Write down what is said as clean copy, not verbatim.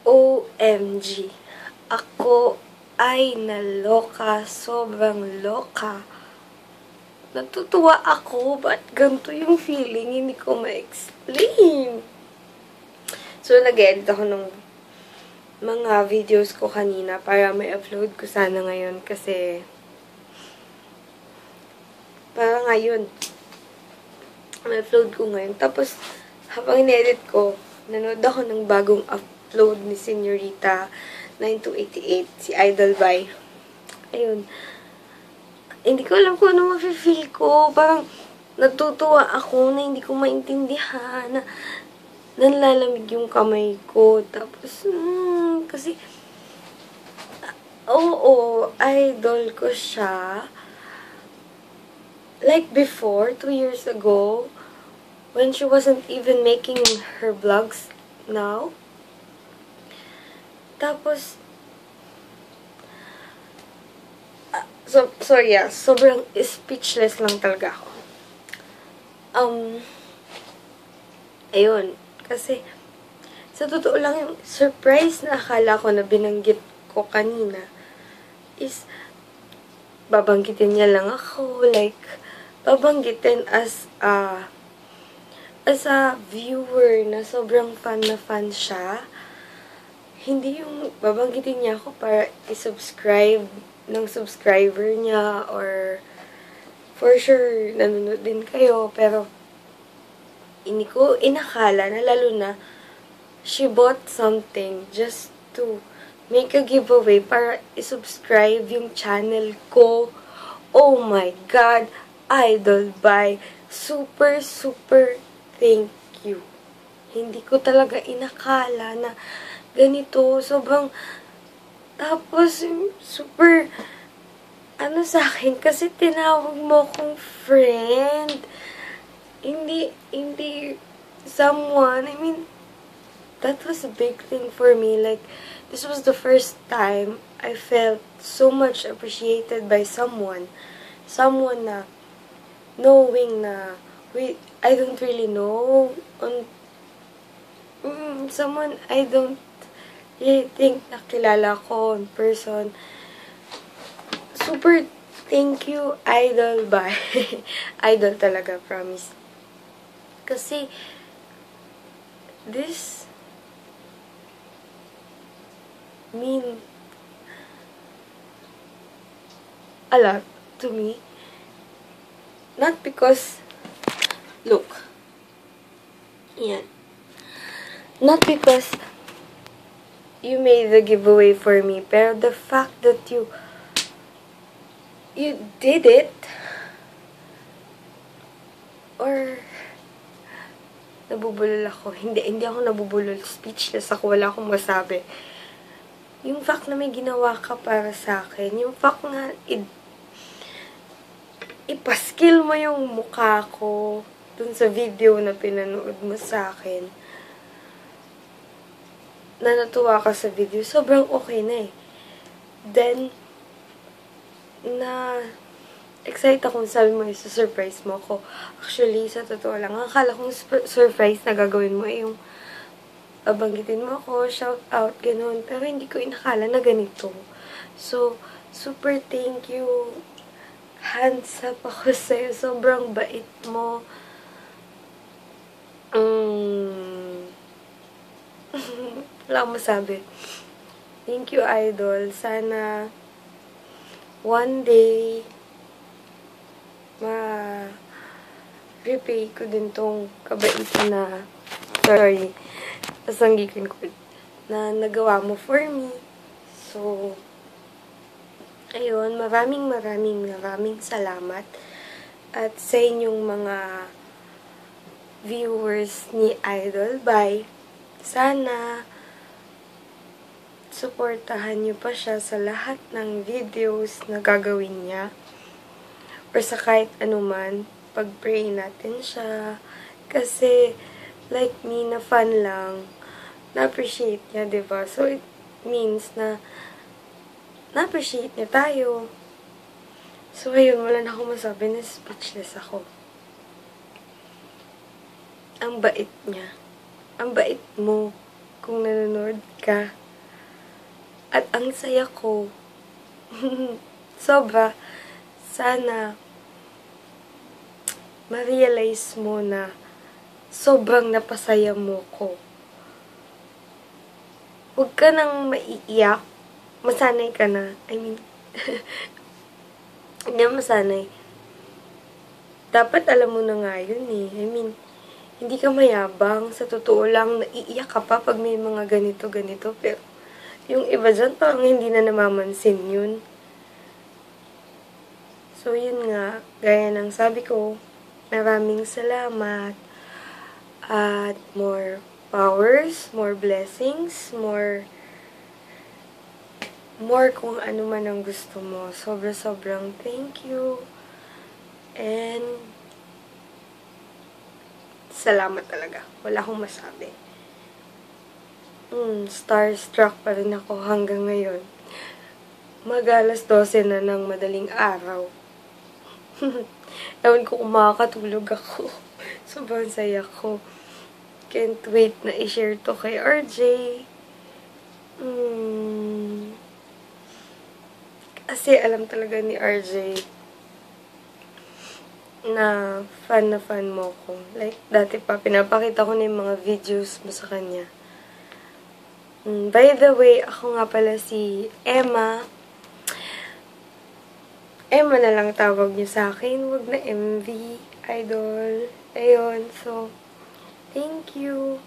OMG. Ako ay naloka. Sobrang loka. Natutuwa ako. Ba't ganito yung feeling? Hindi ko ma-explain. So, nag-edit ako ng mga videos ko kanina para may upload ko sana ngayon kasi para ngayon may upload ko ngayon. Tapos, habang in-edit ko, nanood ako ng bagong upload ni Señorita 9288, si Idol By. Ayun. Hindi ko alam kung ano mafe-feel ko. Parang natutuwa ako na hindi ko maintindihan. Na nanlalamig yung kamay ko. Tapos, kasi, oo, idol ko siya. Like before, 2 years ago, when she wasn't even making her vlogs now. Tapos, sorry sobrang speechless lang talaga ako. Ayun, kasi, sa totoo lang yung surprise na akala ko na binanggit ko kanina is, babanggitin niya lang ako, like, babanggitin as a viewer na sobrang fan na fan siya. Hindi yung babanggitin niya ako para i-subscribe ng subscriber niya or for sure nanonood din kayo, pero hindi ko inakala na lalo na she bought something just to make a giveaway para i-subscribe yung channel ko. Oh my God! Idol By! Super, super thank you. Hindi ko talaga inakala na ganito. Sobrang, tapos, super, sa akin, kasi tinawag mo akong friend. Hindi, someone, I mean, that was a big thing for me. Like, this was the first time I felt so much appreciated by someone. Someone na, knowing na, I don't really know, someone I don't really think na kilala ko in person. Super thank you, Idol By. Idol talaga, promise. Kasi, this mean a lot to me. Not because, look, yan. Not because you made the giveaway for me, pero the fact that you did it, or nabubulol ako. Hindi ako nabubulol. Speechless ako. Wala akong masabi. Yung fact na may ginawa ka para sa akin, yung fact nga, ipaskill mo yung mukha ko dun sa video na pinanood mo sa akin, na natuwa ka sa video, sobrang okay na eh. Then, excited akong sabi mo, surprise mo ako. Actually, sa totoo lang, akala kong surprise na gagawin mo yung babanggitin mo ako, shout out, ganun. Pero hindi ko inakala na ganito. So, super thank you. Hands up ako sa'yo. Sobrang bait mo. Wala akong masabi. Thank you, Idol. Sana one day ma-repay ko din tong kabaitan na tasanggikin ko na nagawa mo for me. So, ayun, maraming salamat. At sa inyong mga viewers ni Idol By, sana suportahan niyo pa siya sa lahat ng videos na gagawin niya. Or sa kahit anuman, pag-pray natin siya. Kasi, like me, na fan lang, na-appreciate niya, diba? So, it means na na-appreciate niya tayo. So, ayun, wala na akong masabi, na speechless ako. Ang bait niya. Ang bait mo kung nanonood ka. ka. At ang saya ko. Sobra. Sana ma-realize mo na sobrang napasaya mo ko. Huwag ka nang maiiyak. Masanay ka na. I mean, hindi masanay. Dapat alam mo na nga yun eh. I mean, hindi ka mayabang. Sa totoo lang, naiiyak ka pa pag may mga ganito-ganito. Pero, yung iba dyan, parang hindi na namamansin yun. So, yun nga. Gaya ng sabi ko, maraming salamat. At more powers, more blessings, more kung ano man ang gusto mo. Sobrang thank you. And, salamat talaga. Wala akong masabi. Starstruck pa rin ako hanggang ngayon. Mag-alas 12 na ng madaling araw. Ewan ko kung makakatulog ako. Sobrang saya ko. Can't wait na i-share to kay RJ. Kasi alam talaga ni RJ na fan mo ko. Like, dati pa, pinapakita ko na yung mga videos mo sa kanya. By the way, ako nga pala si Emma. Emma na lang tawag niyo sa akin. Huwag na MV, idol. Ayun, so, thank you.